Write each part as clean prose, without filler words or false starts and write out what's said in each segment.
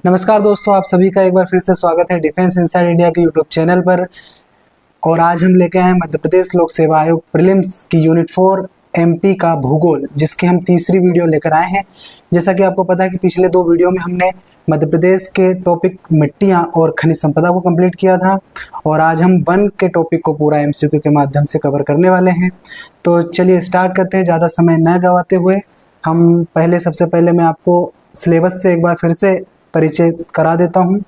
नमस्कार दोस्तों, आप सभी का एक बार फिर से स्वागत है डिफेंस इनसाइड इंडिया के यूट्यूब चैनल पर। और आज हम लेके आए हैं मध्य प्रदेश लोक सेवा आयोग प्रीलिम्स की यूनिट 4 एमपी का भूगोल, जिसकी हम तीसरी वीडियो लेकर आए हैं। जैसा कि आपको पता है कि पिछले दो वीडियो में हमने मध्य प्रदेश के टॉपिक मिट्टियाँ और खनिज संपदा को कंप्लीट किया था, और आज हम वन के टॉपिक को पूरा एमसीक्यू के माध्यम से कवर करने वाले हैं। तो चलिए स्टार्ट करते हैं, ज़्यादा समय न गवाते हुए। हम सबसे पहले मैं आपको सिलेबस से एक बार फिर से परिचय करा देता हूं।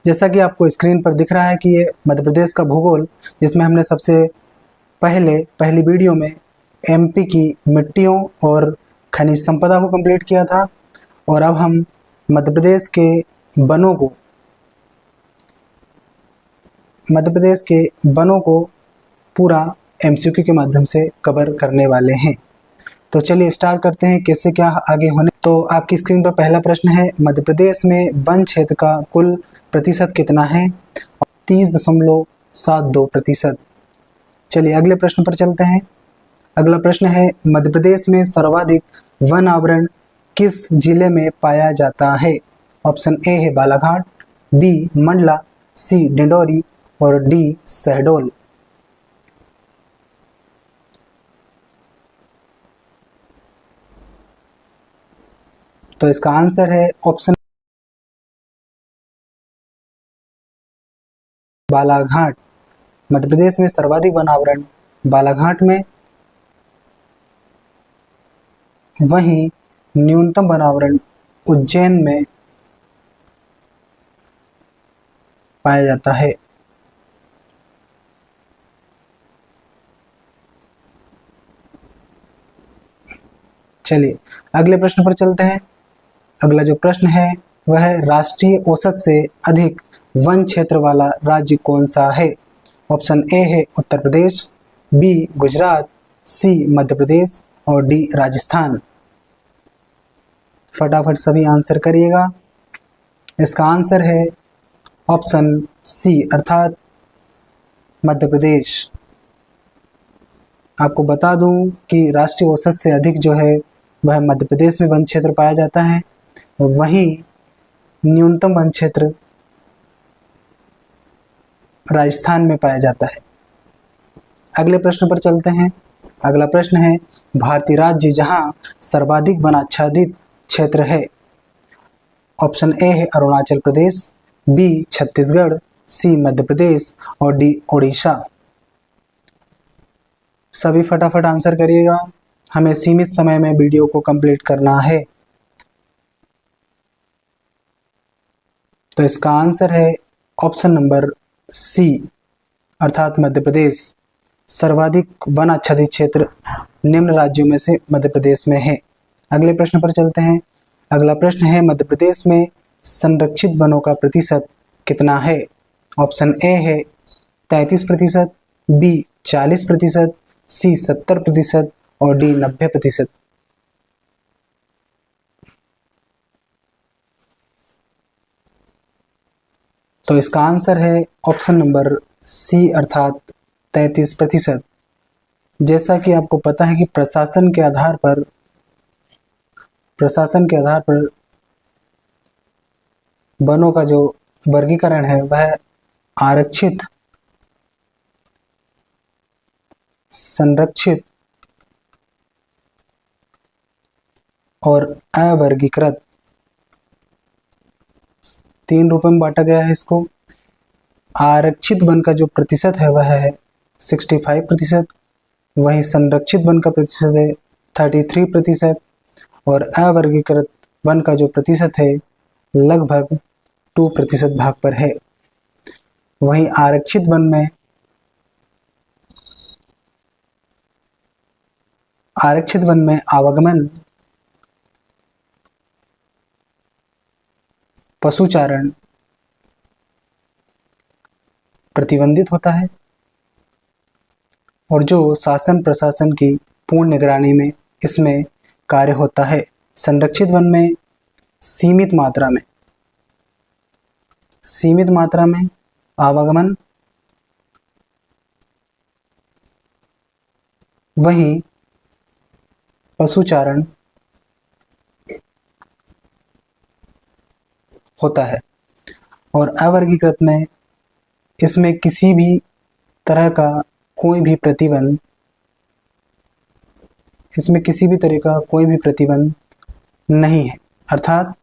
जैसा कि आपको स्क्रीन पर दिख रहा है कि ये मध्य प्रदेश का भूगोल, जिसमें हमने सबसे पहली वीडियो में एमपी की मिट्टियों और खनिज संपदा को कंप्लीट किया था, और अब हम मध्य प्रदेश के वनों को पूरा एमसीक्यू के माध्यम से कवर करने वाले हैं। तो चलिए स्टार्ट करते हैं कैसे क्या आगे होने। तो आपकी स्क्रीन पर पहला प्रश्न है, मध्य प्रदेश में वन क्षेत्र का कुल प्रतिशत कितना है? 30.72%। चलिए अगले प्रश्न पर चलते हैं। अगला प्रश्न है, मध्य प्रदेश में सर्वाधिक वन आवरण किस जिले में पाया जाता है? ऑप्शन ए है बालाघाट, बी मंडला, सी डिंडोरी और डी शहडोल। तो इसका आंसर है ऑप्शन बालाघाट। मध्य प्रदेश में सर्वाधिक वन आवरण बालाघाट में, वहीं न्यूनतम वन आवरण उज्जैन में पाया जाता है। चलिए अगले प्रश्न पर चलते हैं। अगला जो प्रश्न है वह है, राष्ट्रीय औसत से अधिक वन क्षेत्र वाला राज्य कौन सा है? ऑप्शन ए है उत्तर प्रदेश, बी गुजरात, सी मध्य प्रदेश और डी राजस्थान। फटाफट सभी आंसर करिएगा। इसका आंसर है ऑप्शन सी अर्थात मध्य प्रदेश। आपको बता दूं कि राष्ट्रीय औसत से अधिक जो है वह मध्य प्रदेश में वन क्षेत्र पाया जाता है, वहीं न्यूनतम वन क्षेत्र राजस्थान में पाया जाता है। अगले प्रश्न पर चलते हैं। अगला प्रश्न है, भारतीय राज्य जहां सर्वाधिक वनाच्छादित क्षेत्र है। ऑप्शन ए है अरुणाचल प्रदेश, बी छत्तीसगढ़, सी मध्य प्रदेश और डी ओडिशा। सभी फटाफट आंसर करिएगा, हमें सीमित समय में वीडियो को कंप्लीट करना है। तो इसका आंसर है ऑप्शन नंबर सी अर्थात मध्य प्रदेश। सर्वाधिक वन आच्छादित क्षेत्र निम्न राज्यों में से मध्य प्रदेश में है। अगले प्रश्न पर चलते हैं। अगला प्रश्न है, मध्य प्रदेश में संरक्षित वनों का प्रतिशत कितना है? ऑप्शन ए है 33%, बी 40%, सी 70% और डी 90%। तो इसका आंसर है ऑप्शन नंबर सी अर्थात 33%। जैसा कि आपको पता है कि प्रशासन के आधार पर वनों का जो वर्गीकरण है वह आरक्षित, संरक्षित और अवर्गीकृत तीन रूपों में बांटा गया है इसको। आरक्षित वन का जो प्रतिशत है वह है 65%, वहीं संरक्षित वन का प्रतिशत है 33% और अवर्गीकृत वन का जो प्रतिशत है लगभग 2% भाग पर है। वहीं आरक्षित वन में आवागमन, पशुचारण प्रतिबंधित होता है, और जो शासन प्रशासन की पूर्ण निगरानी में इसमें कार्य होता है। संरक्षित वन में सीमित मात्रा में आवागमन, वहीं पशुचारण होता है। और अवर्गीकृत में इसमें किसी भी तरह का कोई भी प्रतिबंध नहीं है, अर्थात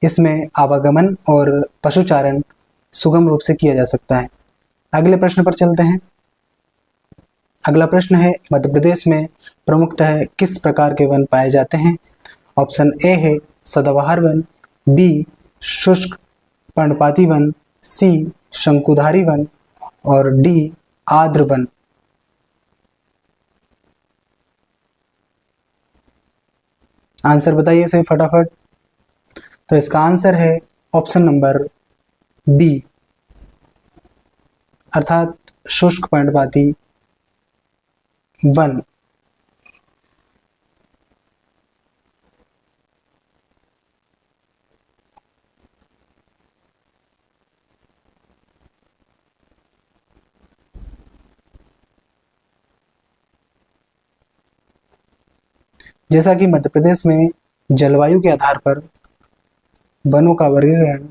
इसमें आवागमन और पशुचारण सुगम रूप से किया जा सकता है। अगले प्रश्न पर चलते हैं। अगला प्रश्न है, मध्य प्रदेश में प्रमुखतः किस प्रकार के वन पाए जाते हैं? ऑप्शन ए है सदाबहार वन, बी शुष्क पर्णपाती वन, सी शंकुधारी वन और डी आर्द्र वन। आंसर बताइए सही फटाफट। तो इसका आंसर है ऑप्शन नंबर बी, अर्थात शुष्क पर्णपाती वन। जैसा कि मध्य प्रदेश में जलवायु के आधार पर वनों का वर्गीकरण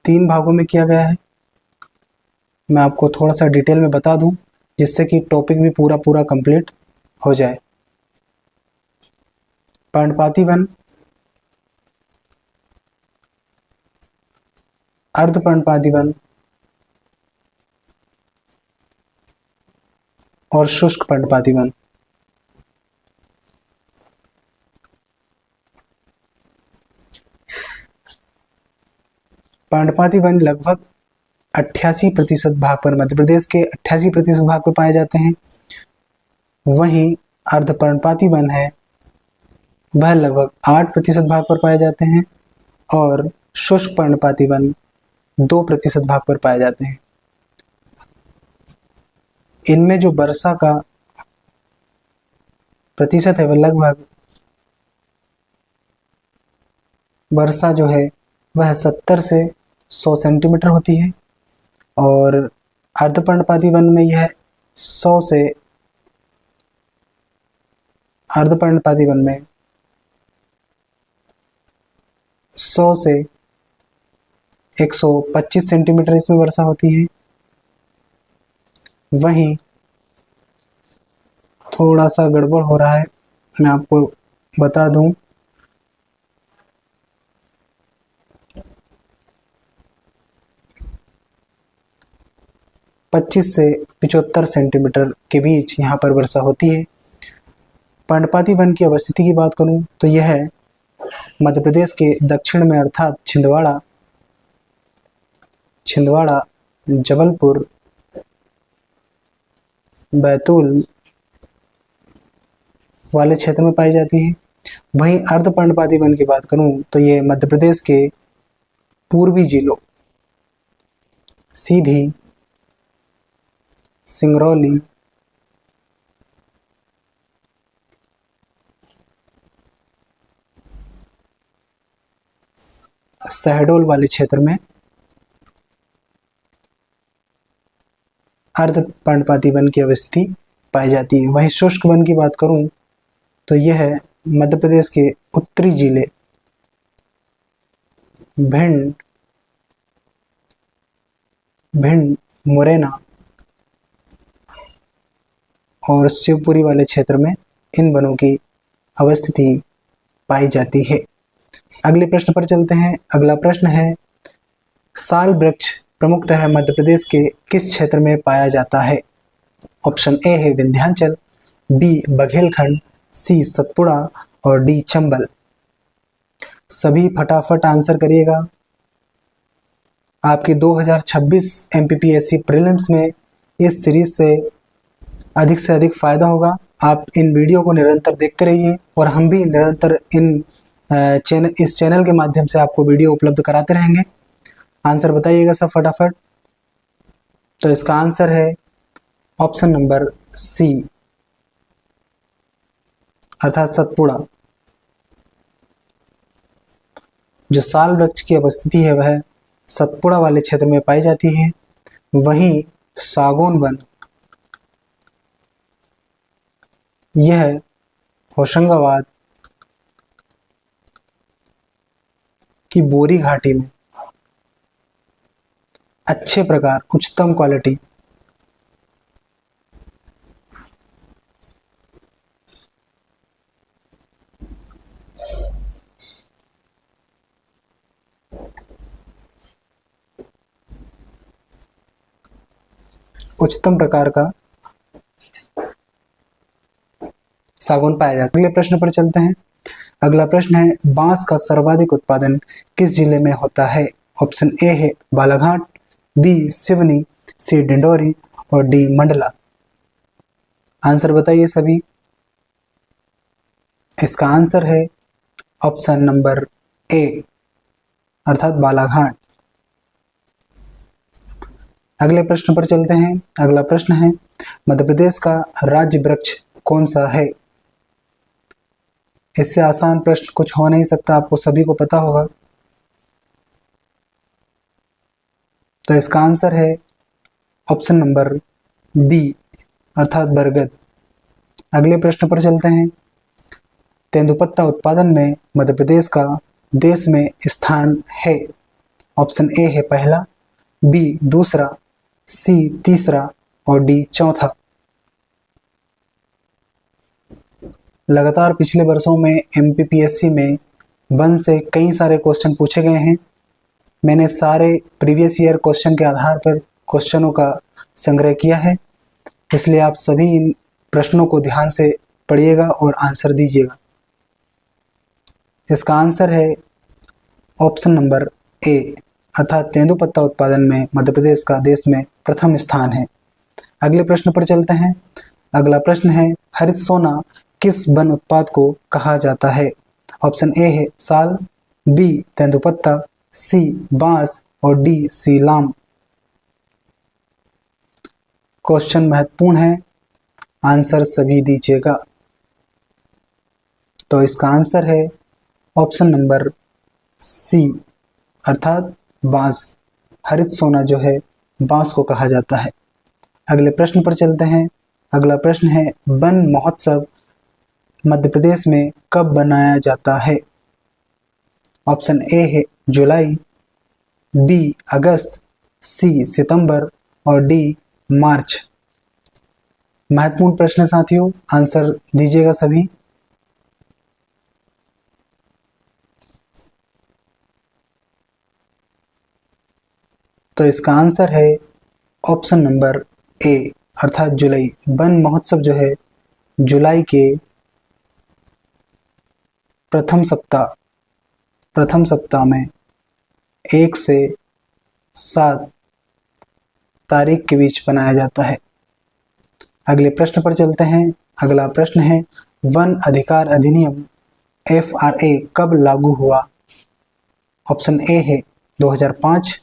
3 भागों में किया गया है। मैं आपको थोड़ा सा डिटेल में बता दूं जिससे कि टॉपिक भी पूरा कंप्लीट हो जाए। पर्णपाती वन, अर्ध पर्णपाती वन और शुष्क पर्णपाती वन। पर्णपाती वन लगभग 88% भाग पर, मध्य प्रदेश के 88% भाग पर पाए जाते हैं। वहीं अर्ध पर्णपाती वन है वह लगभग 8% भाग पर पाए जाते हैं और शुष्क पर्णपाती वन 2% भाग पर पाए जाते हैं। इनमें जो वर्षा का प्रतिशत है वह लगभग, वर्षा जो है वह 70 से 100 सेंटीमीटर होती है और अर्धपर्णपाती वन में यह 100 से, अर्धपर्णपाती वन में 100 से 125 सेंटीमीटर इसमें वर्षा होती है। वहीं थोड़ा सा गड़बड़ हो रहा है, मैं आपको बता दूं। पच्चीस से 75 सेंटीमीटर के बीच यहाँ पर वर्षा होती है। पर्णपाती वन की अवस्थिति की बात करूं तो यह मध्य प्रदेश के दक्षिण में अर्थात छिंदवाड़ा, जबलपुर, बैतूल वाले क्षेत्र में पाई जाती है। वहीं अर्ध पर्णपाती वन की बात करूं तो ये मध्य प्रदेश के पूर्वी जिलों सीधी, सिंगरौली, शहडोल वाले क्षेत्र में अर्ध पर्णपाती वन की अवस्थिति पाई जाती है। वहीं शुष्क वन की बात करूं तो यह मध्य प्रदेश के उत्तरी जिले भिंड, मुरैना और शिवपुरी वाले क्षेत्र में इन वनों की अवस्थिति पाई जाती है। अगले प्रश्न पर चलते हैं। अगला प्रश्न है, साल वृक्ष प्रमुखतः मध्य प्रदेश के किस क्षेत्र में पाया जाता है? ऑप्शन ए है विंध्याचल, बी बघेलखंड, सी सतपुड़ा और डी चंबल। सभी फटाफट आंसर करिएगा। आपकी 2026 एमपीपीएससी प्रीलिम्स में इस सीरीज से अधिक फायदा होगा। आप इन वीडियो को निरंतर देखते रहिए और हम भी निरंतर इस चैनल के माध्यम से आपको वीडियो उपलब्ध कराते रहेंगे। आंसर बताइएगा सब फटाफट। तो इसका आंसर है ऑप्शन नंबर सी, अर्थात सतपुड़ा। जो साल वृक्ष की अवस्थिति है वह सतपुड़ा वाले क्षेत्र में पाई जाती है। वहीं सागौन वन यह होशंगाबाद की बोरी घाटी में अच्छे प्रकार, उच्चतम क्वालिटी। उच्चतम प्रकार का सागौन पाया जाता है। अगले प्रश्न पर चलते हैं। अगला प्रश्न है, बांस का सर्वाधिक उत्पादन किस जिले में होता है? ऑप्शन ए है बालाघाट, बी सिवनी, सी डिंडोरी और डी मंडला। आंसर बताइए सभी। इसका आंसर है ऑप्शन नंबर ए, अर्थात बालाघाट। अगले प्रश्न पर चलते हैं। अगला प्रश्न है, मध्य प्रदेश का राज्य वृक्ष कौन सा है? इससे आसान प्रश्न कुछ हो नहीं सकता, आपको सभी को पता होगा। तो इसका आंसर है ऑप्शन नंबर बी, अर्थात बरगद। अगले प्रश्न पर चलते हैं। तेंदुपत्ता उत्पादन में मध्य प्रदेश का देश में स्थान है। ऑप्शन ए है पहला, बी दूसरा, सी तीसरा और डी चौथा। लगातार पिछले वर्षों में एमपीपीएससी में वन से कई सारे क्वेश्चन पूछे गए हैं। मैंने सारे प्रीवियस ईयर क्वेश्चन के आधार पर क्वेश्चनों का संग्रह किया है, इसलिए आप सभी इन प्रश्नों को ध्यान से पढ़िएगा और आंसर दीजिएगा। इसका आंसर है ऑप्शन नंबर ए, अर्थात तेंदुपत्ता उत्पादन में मध्य प्रदेश का देश में प्रथम स्थान है। अगले प्रश्न पर चलते हैं। अगला प्रश्न है, हरित सोना किस वन उत्पाद को कहा जाता है? ऑप्शन ए है साल, बी तेंदुपत्ता, सी बांस और डी सीलाम। क्वेश्चन महत्वपूर्ण है, आंसर सभी दीजिएगा। तो इसका आंसर है ऑप्शन नंबर सी, अर्थात बांस। हरित सोना जो है बांस को कहा जाता है। अगले प्रश्न पर चलते हैं। अगला प्रश्न है, वन महोत्सव मध्य प्रदेश में कब बनाया जाता है? ऑप्शन ए है जुलाई, बी अगस्त, सी सितंबर और डी मार्च। महत्वपूर्ण प्रश्न साथियों, आंसर दीजिएगा सभी। तो इसका आंसर है ऑप्शन नंबर ए, अर्थात जुलाई। वन महोत्सव जो है जुलाई के प्रथम सप्ताह में 1 से 7 तारीख के बीच बनाया जाता है। अगले प्रश्न पर चलते हैं। अगला प्रश्न है, वन अधिकार अधिनियम FRA कब लागू हुआ? ऑप्शन ए है 2005,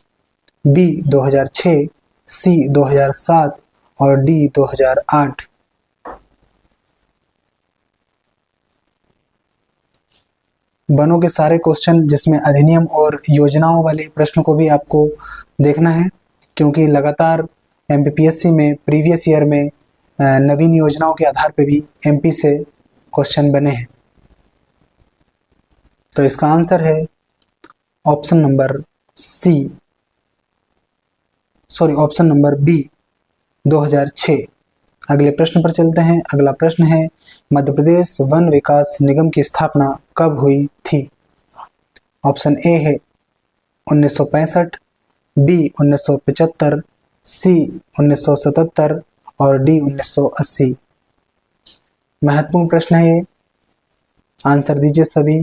बी 2006, सी 2007 और डी 2008। वनों के सारे क्वेश्चन जिसमें अधिनियम और योजनाओं वाले प्रश्न को भी आपको देखना है, क्योंकि लगातार एमपीपीएससी में प्रीवियस ईयर में नवीन योजनाओं के आधार पर भी एमपी से क्वेश्चन बने हैं। तो इसका आंसर है option number option number b 2006। अगले प्रश्न पर चलते हैं। अगला प्रश्न है, मध्य प्रदेश वन विकास निगम की स्थापना कब हुई थी? ऑप्शन ए है 1965, बी 1975, सी 1977 और डी 1980। महत्वपूर्ण प्रश्न है ये, आंसर दीजिए सभी।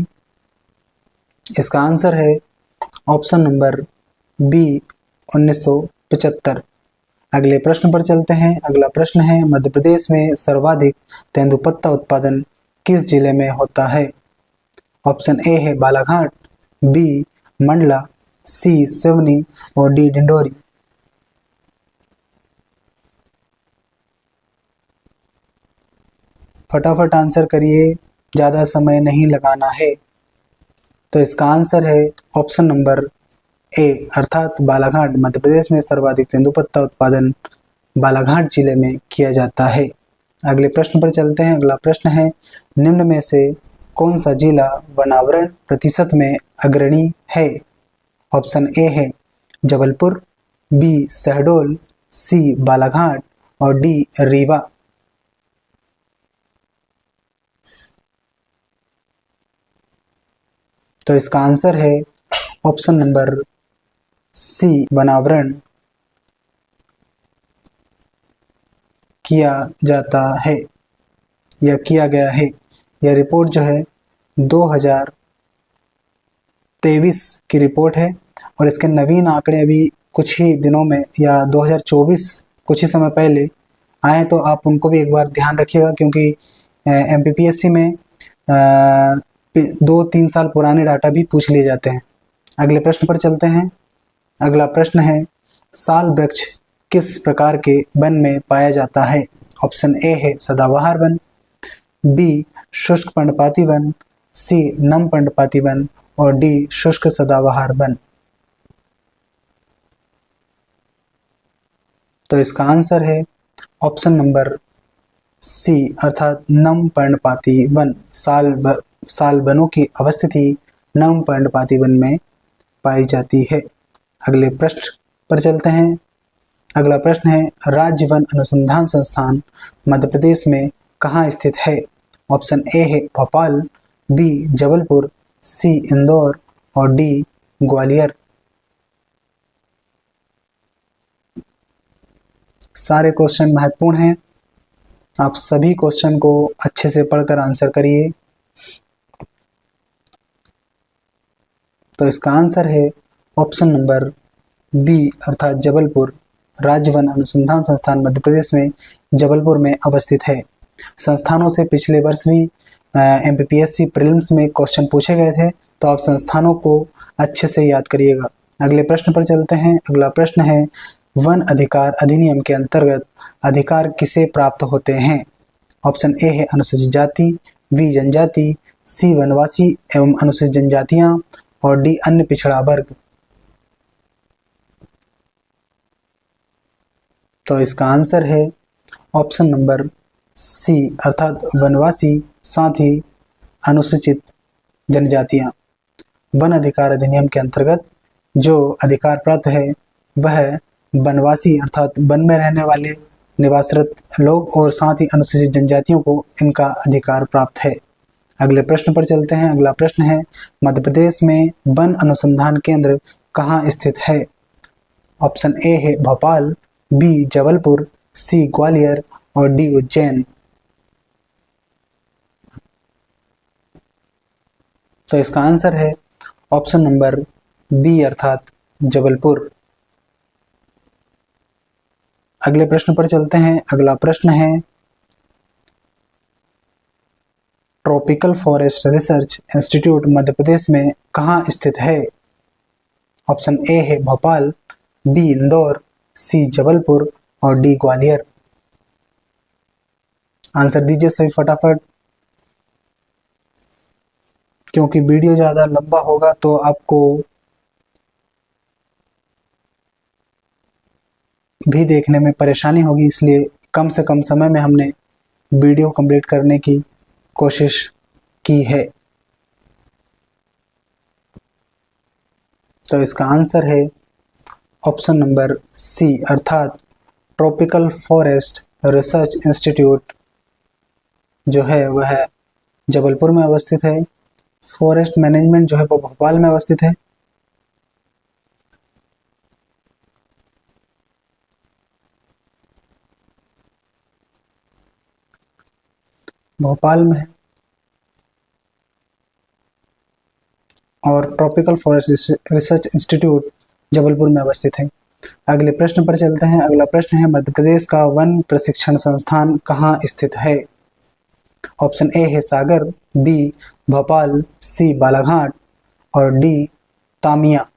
इसका आंसर है ऑप्शन नंबर बी 1975। अगले प्रश्न पर चलते हैं। अगला प्रश्न है, मध्य प्रदेश में सर्वाधिक तेंदुपत्ता उत्पादन किस जिले में होता है? ऑप्शन ए है बालाघाट, बी मंडला, सी सिवनी और डी डिंडोरी। फटाफट आंसर करिए, ज़्यादा समय नहीं लगाना है। तो इसका आंसर है ऑप्शन नंबर ए, अर्थात बालाघाट। मध्य प्रदेश में सर्वाधिक तेंदुपत्ता उत्पादन बालाघाट जिले में किया जाता है। अगले प्रश्न पर चलते हैं। अगला प्रश्न है, निम्न में से कौन सा जिला वनावरण प्रतिशत में अग्रणी है? ऑप्शन ए है जबलपुर, बी शहडोल, सी बालाघाट और डी रीवा। तो इसका आंसर है ऑप्शन नंबर सी, बनावरण किया जाता है या किया गया है। यह रिपोर्ट जो है 2023 की रिपोर्ट है और इसके नवीन आंकड़े अभी कुछ ही दिनों में या 2024 कुछ ही समय पहले आए, तो आप उनको भी एक बार ध्यान रखिएगा, क्योंकि एमपीपीएससी में 2-3 साल पुराने डाटा भी पूछ लिए जाते हैं। अगले प्रश्न पर चलते हैं। अगला प्रश्न है, साल वृक्ष किस प्रकार के वन में पाया जाता है? ऑप्शन ए है सदाबहार वन, बी शुष्क पर्णपाती वन, सी नम पर्णपाती वन और डी शुष्क सदाबहार वन। तो इसका आंसर है ऑप्शन नंबर सी, अर्थात नम पर्णपाती वन। साल वनों की अवस्थिति नम पर्णपाती वन में पाई जाती है। अगले प्रश्न पर चलते हैं। अगला प्रश्न है, राज्य वन अनुसंधान संस्थान मध्य प्रदेश में कहाँ स्थित है? ऑप्शन ए है भोपाल, बी जबलपुर, सी इंदौर और डी ग्वालियर। सारे क्वेश्चन महत्वपूर्ण हैं, आप सभी क्वेश्चन को अच्छे से पढ़कर आंसर करिए। तो इसका आंसर है ऑप्शन नंबर बी, अर्थात जबलपुर। राज्य वन अनुसंधान संस्थान मध्य प्रदेश में जबलपुर में अवस्थित है। संस्थानों से पिछले वर्ष भी एमपीपीएससी प्रीलिम्स में क्वेश्चन पूछे गए थे, तो आप संस्थानों को अच्छे से याद करिएगा। अगले प्रश्न पर चलते हैं। अगला प्रश्न है, वन अधिकार अधिनियम के अंतर्गत अधिकार किसे प्राप्त होते हैं? ऑप्शन ए है अनुसूचित जाति, बी जनजाति, सी वनवासी एवं अनुसूचित जनजातियां और डी अन्य पिछड़ा वर्ग। तो इसका आंसर है ऑप्शन नंबर सी, अर्थात वनवासी साथ ही अनुसूचित जनजातियां। वन अधिकार अधिनियम के अंतर्गत जो अधिकार प्राप्त है वह वनवासी अर्थात वन में रहने वाले निवासरत लोग और साथ ही अनुसूचित जनजातियों को इनका अधिकार प्राप्त है। अगले प्रश्न पर चलते हैं। अगला प्रश्न है, मध्य प्रदेश में वन अनुसंधान केंद्र कहाँ स्थित है? ऑप्शन ए है भोपाल, बी जबलपुर, सी ग्वालियर और डी उज्जैन। तो इसका आंसर है ऑप्शन नंबर बी, अर्थात जबलपुर। अगले प्रश्न पर चलते हैं। अगला प्रश्न है, tropical forest research institute Madhya Pradesh में कहाँ स्थित है? ऑप्शन ए है भोपाल, बी इंदौर, सी जबलपुर और डी ग्वालियर। आंसर दीजिए सभी फटाफट, क्योंकि वीडियो ज़्यादा लंबा होगा तो आपको भी देखने में परेशानी होगी, इसलिए कम से कम समय में हमने वीडियो कंप्लीट करने की कोशिश की है। तो इसका आंसर है ऑप्शन नंबर सी, अर्थात ट्रॉपिकल फॉरेस्ट रिसर्च इंस्टीट्यूट जो है वह जबलपुर में अवस्थित है। फॉरेस्ट मैनेजमेंट जो है वो भोपाल में अवस्थित है। भोपाल में है और tropical forest research institute Jabalpur में अवस्थित है। अगले प्रश्न पर चलते हैं। अगला प्रश्न है, मध्य प्रदेश का वन प्रशिक्षण संस्थान कहाँ स्थित है? ऑप्शन ए है सागर, बी भोपाल, सी बालाघाट और डी तामिया।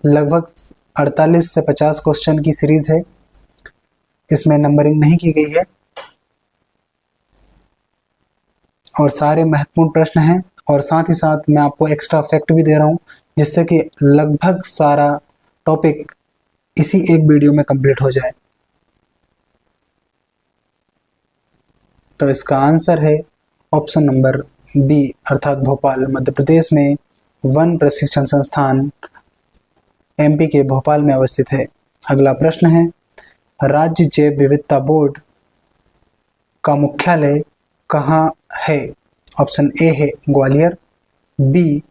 लगभग 48 से 50 क्वेश्चन की सीरीज है, इसमें नंबरिंग नहीं की गई है और सारे महत्वपूर्ण प्रश्न हैं और साथ ही साथ मैं आपको एक्स्ट्रा फैक्ट भी दे रहा हूं, जिससे कि लगभग सारा टॉपिक इसी एक वीडियो में कंप्लीट हो जाए। तो इसका आंसर है ऑप्शन नंबर बी, अर्थात भोपाल। मध्य प्रदेश में वन प्रशिक्षण संस्थान एमपी के भोपाल में अवस्थित है। अगला प्रश्न है, राज्य जैव विविधता बोर्ड का मुख्यालय कहाँ है? ऑप्शन ए है ग्वालियर, बी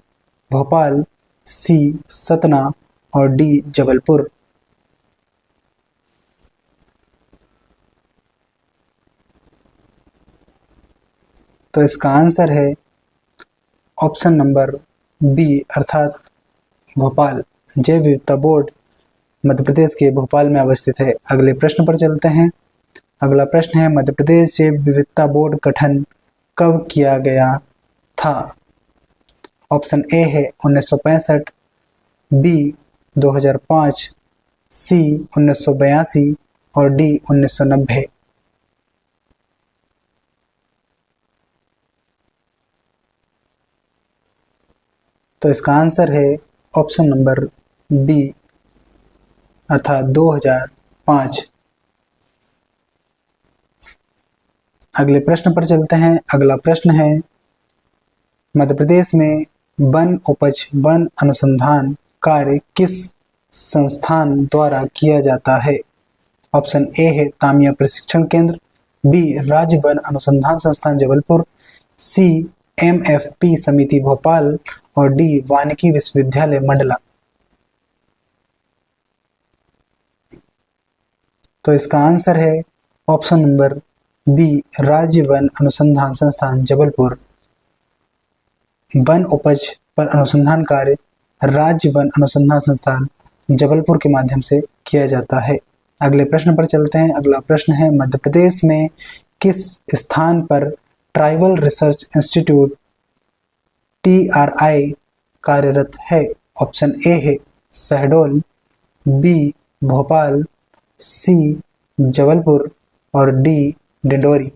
भोपाल, सी सतना और डी जबलपुर। तो इसका आंसर है ऑप्शन नंबर बी अर्थात भोपाल। जैव विविधता बोर्ड मध्य प्रदेश के भोपाल में अवस्थित है। अगले प्रश्न पर चलते हैं। अगला प्रश्न है, मध्य प्रदेश जैव विविधता बोर्ड गठन कब किया गया था? ऑप्शन ए है 1965, बी 2005, सी 1982 और डी 1990। तो इसका आंसर है ऑप्शन नंबर बी अर्थात 2005। अगले प्रश्न पर चलते हैं। अगला प्रश्न है, मध्य प्रदेश में वन उपज वन अनुसंधान कार्य किस संस्थान द्वारा किया जाता है? ऑप्शन ए है तामिया प्रशिक्षण केंद्र, बी राज्य वन अनुसंधान संस्थान जबलपुर, सी एमएफपी समिति भोपाल और डी वानिकी विश्वविद्यालय मंडला। तो इसका आंसर है ऑप्शन नंबर बी राज्य वन अनुसंधान संस्थान जबलपुर। वन उपज पर अनुसंधान कार्य राज्य वन अनुसंधान संस्थान जबलपुर के माध्यम से किया जाता है। अगले प्रश्न पर चलते हैं। अगला प्रश्न है, मध्य प्रदेश में किस स्थान पर ट्राइबल रिसर्च इंस्टीट्यूट TRI कार्यरत है? ऑप्शन ए है शहडोल, बी भोपाल, सी जबलपुर और डी डिंडोरी।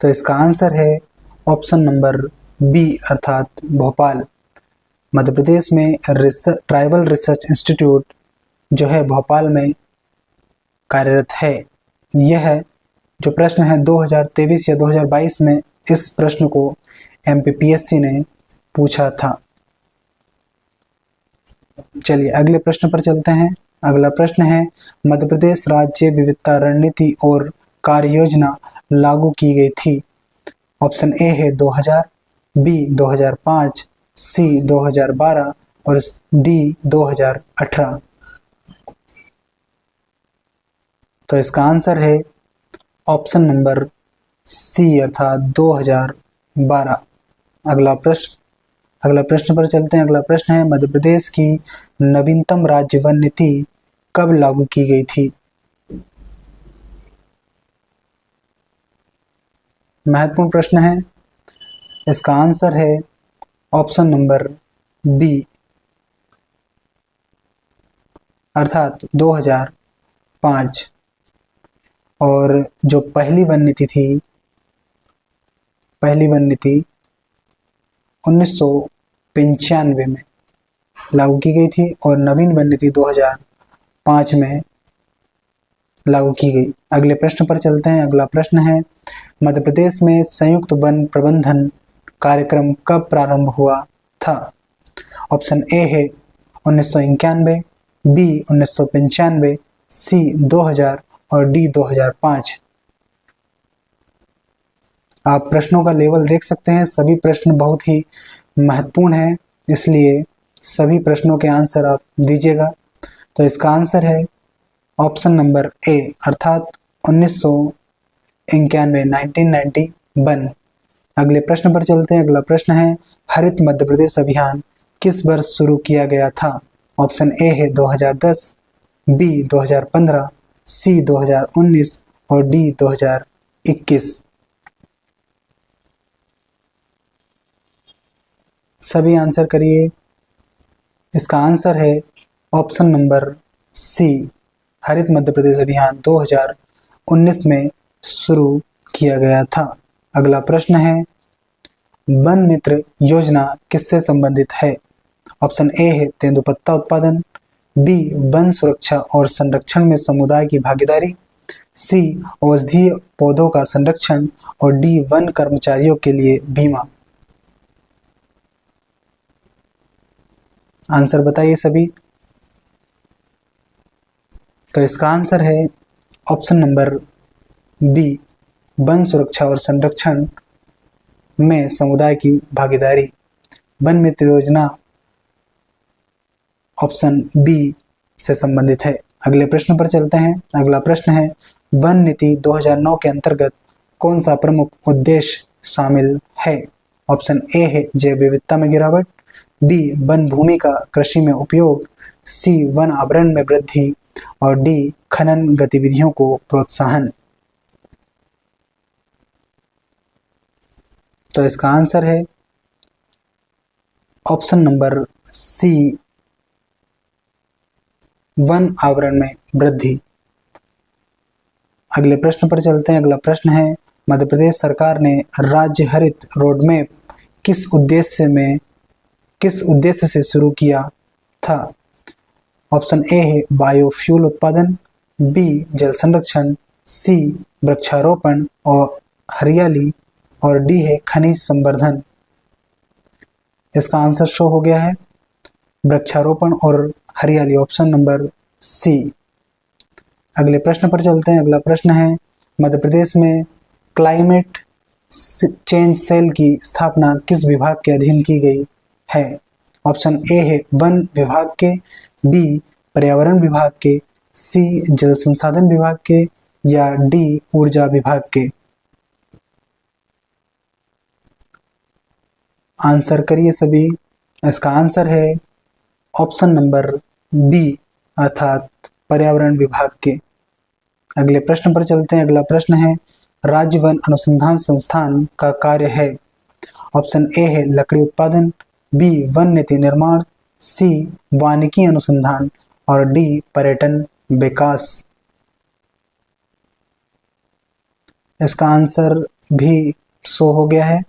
तो इसका आंसर है ऑप्शन नंबर बी अर्थात भोपाल। मध्य प्रदेश में ट्राइबल रिसर्च इंस्टीट्यूट जो है भोपाल में कार्यरत है। यह जो प्रश्न है 2023 या 2022 में इस प्रश्न को MPPSC ने पूछा था। चलिए अगले प्रश्न पर चलते हैं। अगला प्रश्न है, मध्य प्रदेश राज्य विविधता रणनीति और कार्य योजना लागू की गई थी। ऑप्शन ए है 2000, बी 2005, सी 2012 और डी 2018। तो इसका आंसर है ऑप्शन नंबर सी अर्थात 2012। अगला प्रश्न पर चलते हैं। अगला प्रश्न है, मध्य प्रदेश की नवीनतम राज्य वन नीति कब लागू की गई थी? महत्वपूर्ण प्रश्न है। इसका आंसर है ऑप्शन नंबर बी अर्थात 2005। और जो पहली वन नीति 1995 में लागू की गई थी और नवीन वन नीति 2005 में लागू की गई। अगले प्रश्न पर चलते हैं। अगला प्रश्न है, मध्य प्रदेश में संयुक्त वन प्रबंधन कार्यक्रम कब प्रारंभ हुआ था? ऑप्शन ए है 1991, बी 1995, सी 2000 और डी 2005। आप प्रश्नों का लेवल देख सकते हैं। सभी प्रश्न बहुत ही महत्वपूर्ण हैं, इसलिए सभी प्रश्नों के आंसर आप दीजिएगा। तो इसका आंसर है ऑप्शन नंबर ए अर्थात 1991। अगले प्रश्न पर चलते हैं। अगला प्रश्न है, हरित मध्य प्रदेश अभियान किस वर्ष शुरू किया गया था? ऑप्शन ए है 2010, बी 2015, सी 2019 और डी 2021। सभी आंसर करिए। इसका आंसर है ऑप्शन नंबर सी, हरित मध्य प्रदेश अभियान 2019 में शुरू किया गया था। अगला प्रश्न है, वन मित्र योजना किससे संबंधित है? ऑप्शन ए है तेंदुपत्ता उत्पादन, बी वन सुरक्षा और संरक्षण में समुदाय की भागीदारी, सी औषधीय पौधों का संरक्षण और डी वन कर्मचारियों के लिए बीमा। आंसर बताइए सभी। तो इसका आंसर है ऑप्शन नंबर बी, वन सुरक्षा और संरक्षण में समुदाय की भागीदारी। वन मित्र योजना ऑप्शन बी से संबंधित है। अगले प्रश्न पर चलते हैं। अगला प्रश्न है, वन नीति 2009 के अंतर्गत कौन सा प्रमुख उद्देश्य शामिल है? ऑप्शन ए है जैव विविधता में गिरावट, बी वन भूमि का कृषि में उपयोग, सी वन आवरण में वृद्धि और डी खनन गतिविधियों को प्रोत्साहन। तो इसका आंसर है ऑप्शन नंबर सी, वन आवरण में वृद्धि। अगले प्रश्न पर चलते हैं। अगला प्रश्न है, मध्य प्रदेश सरकार ने राज्य हरित रोडमैप किस उद्देश्य से शुरू किया था? ऑप्शन ए है बायोफ्यूल उत्पादन, बी जल संरक्षण, सी वृक्षारोपण और हरियाली और डी है खनिज संवर्धन। इसका आंसर शो हो गया है वृक्षारोपण और हरियाली, ऑप्शन नंबर सी। अगले प्रश्न पर चलते हैं। अगला प्रश्न है, मध्य प्रदेश में क्लाइमेट चेंज सेल की स्थापना किस विभाग के अधीन की गई है? ऑप्शन ए है वन विभाग के, बी पर्यावरण विभाग के, सी जल संसाधन विभाग के या डी ऊर्जा विभाग के। आंसर करिए सभी। इसका आंसर है ऑप्शन नंबर बी अर्थात पर्यावरण विभाग के। अगले प्रश्न पर चलते हैं। अगला प्रश्न है, राज्य वन अनुसंधान संस्थान का कार्य है। ऑप्शन ए है लकड़ी उत्पादन, बी वन नीति निर्माण, सी वानिकी अनुसंधान और डी पर्यटन विकास। इसका आंसर भी शो हो गया है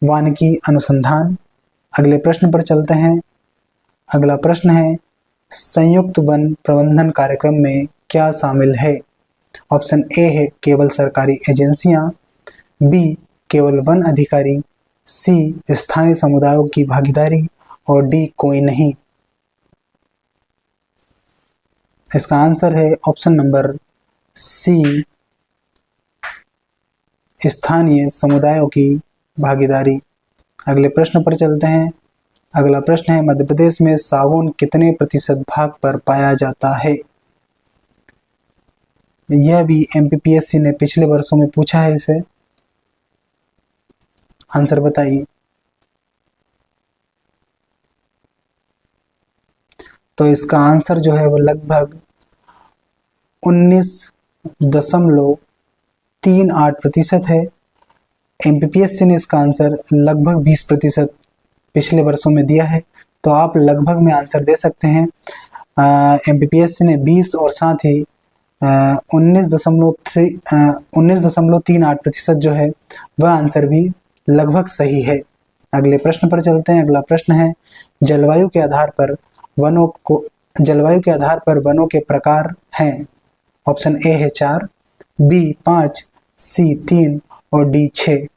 वानिकी अनुसंधान। अगले प्रश्न पर चलते हैं। अगला प्रश्न है, संयुक्त वन प्रबंधन कार्यक्रम में क्या शामिल है? ऑप्शन ए है केवल सरकारी एजेंसियां, बी केवल वन अधिकारी, सी स्थानीय समुदायों की भागीदारी और डी कोई नहीं। इसका आंसर है ऑप्शन नंबर सी, स्थानीय समुदायों की भागीदारी। अगले प्रश्न पर चलते हैं। अगला प्रश्न है, मध्य प्रदेश में सागौन कितने प्रतिशत भाग पर पाया जाता है? यह भी एमपीपीएससी ने पिछले वर्षों में पूछा है इसे। आंसर बताइए। तो इसका आंसर जो है वो लगभग 19.38% है। एमपीपीएससी ने इसका आंसर लगभग 20% पिछले वर्षों में दिया है, तो आप लगभग में आंसर दे सकते हैं। एमपीपीएससी ने 20 और साथ ही 19.38% जो है वह आंसर भी लगभग सही है। अगले प्रश्न पर चलते हैं। अगला प्रश्न है, जलवायु के आधार पर वनों के प्रकार हैं। ऑप्शन ए है 4, बी 5, सी 3 और डी 6।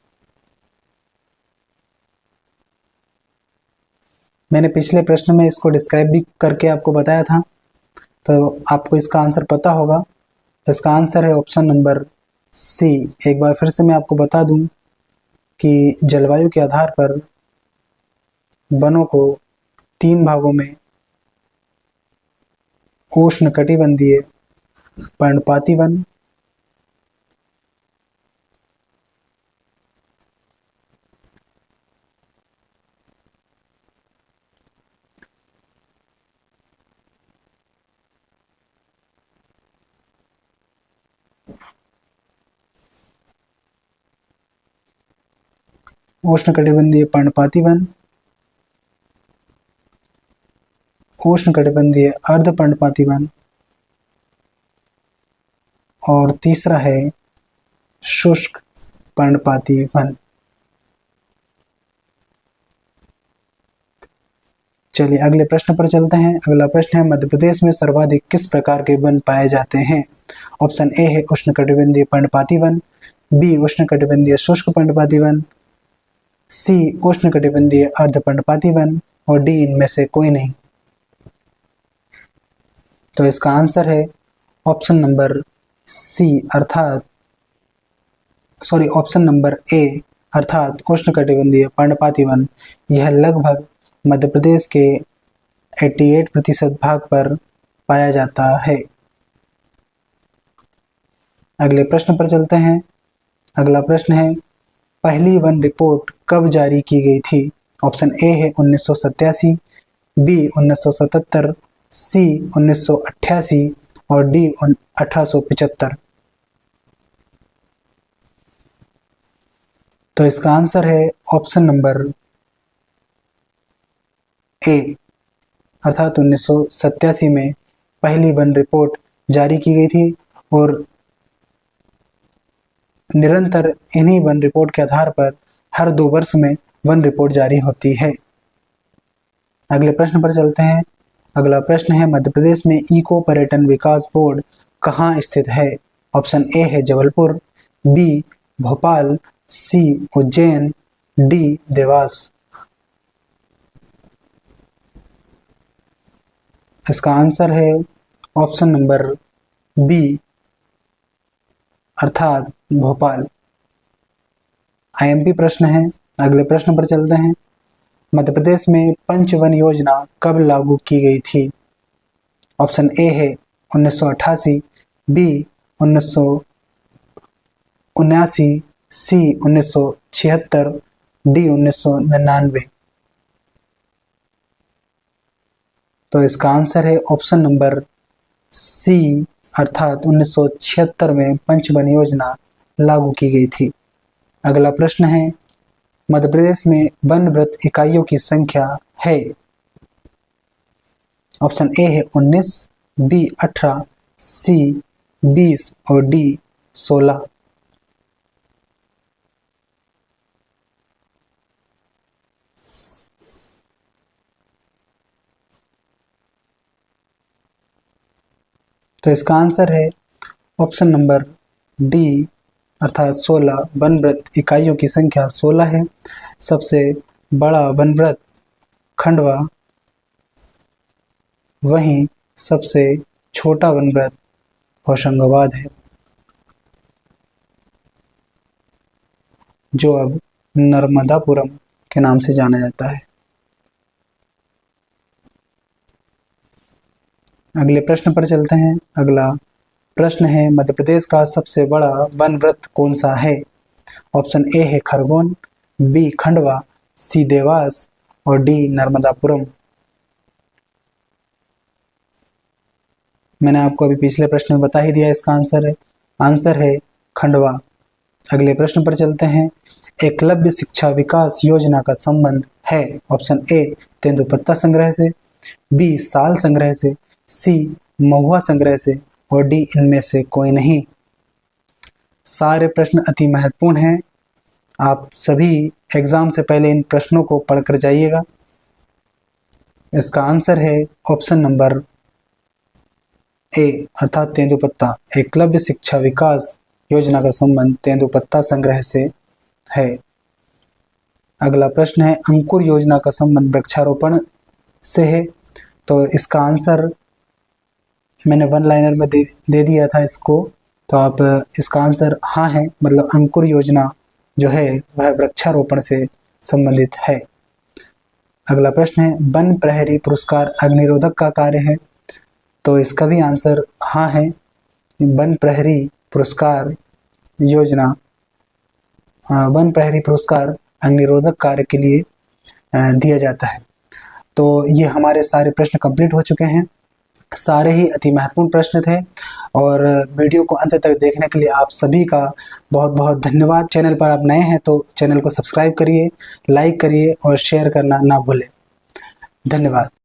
मैंने पिछले प्रश्न में इसको डिस्क्राइब भी करके आपको बताया था, तो आपको इसका आंसर पता होगा। इसका आंसर है ऑप्शन नंबर सी। एक बार फिर से मैं आपको बता दूं कि जलवायु के आधार पर वनों को 3 भागों में उष्णकटिबंधीय पर्णपाती वन, उष्णकटिबंधीय पर्णपाती वन, उष्णकटिबंधीय अर्धपर्णपाती वन और तीसरा है शुष्क पर्णपाती वन। चलिए अगले प्रश्न पर चलते हैं। अगला प्रश्न है, मध्य प्रदेश में सर्वाधिक किस प्रकार के वन पाए जाते हैं? ऑप्शन ए है उष्णकटिबंधीय पर्णपाती वन, बी उष्णकटिबंधीय शुष्क पर्णपाती वन, सी उष्णकटिबंधीय अर्धपर्णपाती वन और डी इनमें से कोई नहीं। तो इसका आंसर है ऑप्शन नंबर सी अर्थात ऑप्शन नंबर ए अर्थात उष्णकटिबंधीय पर्णपाती वन। यह लगभग मध्य प्रदेश के 88% भाग पर पाया जाता है। अगले प्रश्न पर चलते हैं। अगला प्रश्न है, पहली वन रिपोर्ट कब जारी की गई थी? ऑप्शन ए है 1987, बी 1977, सी 1988 और डी 1875। तो इसका आंसर है ऑप्शन नंबर ए अर्थात 1987 में पहली वन रिपोर्ट जारी की गई थी और निरंतर इन्हीं वन रिपोर्ट के आधार पर हर 2 वर्ष में वन रिपोर्ट जारी होती है। अगले प्रश्न पर चलते हैं। अगला प्रश्न है, मध्य प्रदेश में इको पर्यटन विकास बोर्ड कहाँ स्थित है? ऑप्शन ए है जबलपुर, बी भोपाल, सी उज्जैन, डी देवास। इसका आंसर है ऑप्शन नंबर बी अर्थात भोपाल। आईएमपी प्रश्न है। अगले प्रश्न पर चलते हैं। मध्य प्रदेश में पंचवन योजना कब लागू की गई थी? ऑप्शन ए है 1988, बी 1979, सी 1976, डी 1999। तो इसका आंसर है ऑप्शन नंबर सी अर्थात 1976 में पंचवन योजना लागू की गई थी। अगला प्रश्न है, मध्य प्रदेश में वन वृत्त इकाइयों की संख्या है? ऑप्शन ए है 19, बी 18, सी 20 और डी 16। तो इसका आंसर है ऑप्शन नंबर डी अर्थात 16। वन वृत्त इकाइयों की संख्या 16 है। सबसे बड़ा वन वृत्त खंडवा, वहीं सबसे छोटा वन वृत्त होशंगाबाद है, जो अब नर्मदापुरम के नाम से जाना जाता है। अगले प्रश्न पर चलते हैं। अगला प्रश्न है, मध्य प्रदेश का सबसे बड़ा वन वृत्त कौन सा है? ऑप्शन ए है खरगोन, बी खंडवा, सी देवास और डी नर्मदापुरम। मैंने आपको अभी पिछले प्रश्न में बता ही दिया, इसका आंसर है खंडवा। अगले प्रश्न पर चलते हैं। एकलव्य शिक्षा विकास योजना का संबंध है? ऑप्शन ए तेंदुपत्ता संग्रह से, बी साल संग्रह से, सी महुआ संग्रह से और डी इनमें से कोई नहीं। सारे प्रश्न अति महत्वपूर्ण हैं। आप सभी एग्जाम से पहले इन प्रश्नों को पढ़कर जाइएगा। इसका आंसर है ऑप्शन नंबर ए अर्थात तेंदुपत्ता। एकलव्य शिक्षा विकास योजना का संबंध तेंदुपत्ता संग्रह से है। अगला प्रश्न है, अंकुर योजना का संबंध वृक्षारोपण से है? तो इसका आंसर मैंने वन लाइनर में दे दिया था इसको, तो आप इसका आंसर हाँ है, मतलब अंकुर योजना जो है वह वृक्षारोपण से संबंधित है। अगला प्रश्न है, वन प्रहरी पुरस्कार अग्निरोधक का कार्य है? तो इसका भी आंसर हाँ है। वन प्रहरी पुरस्कार योजना वन प्रहरी पुरस्कार अग्निरोधक कार्य के लिए दिया जाता है। तो ये हमारे सारे प्रश्न कंप्लीट हो चुके हैं। सारे ही अति महत्वपूर्ण प्रश्न थे और वीडियो को अंत तक देखने के लिए आप सभी का बहुत बहुत धन्यवाद। चैनल पर आप नए हैं तो चैनल को सब्सक्राइब करिए, लाइक करिए और शेयर करना ना भूलें। धन्यवाद।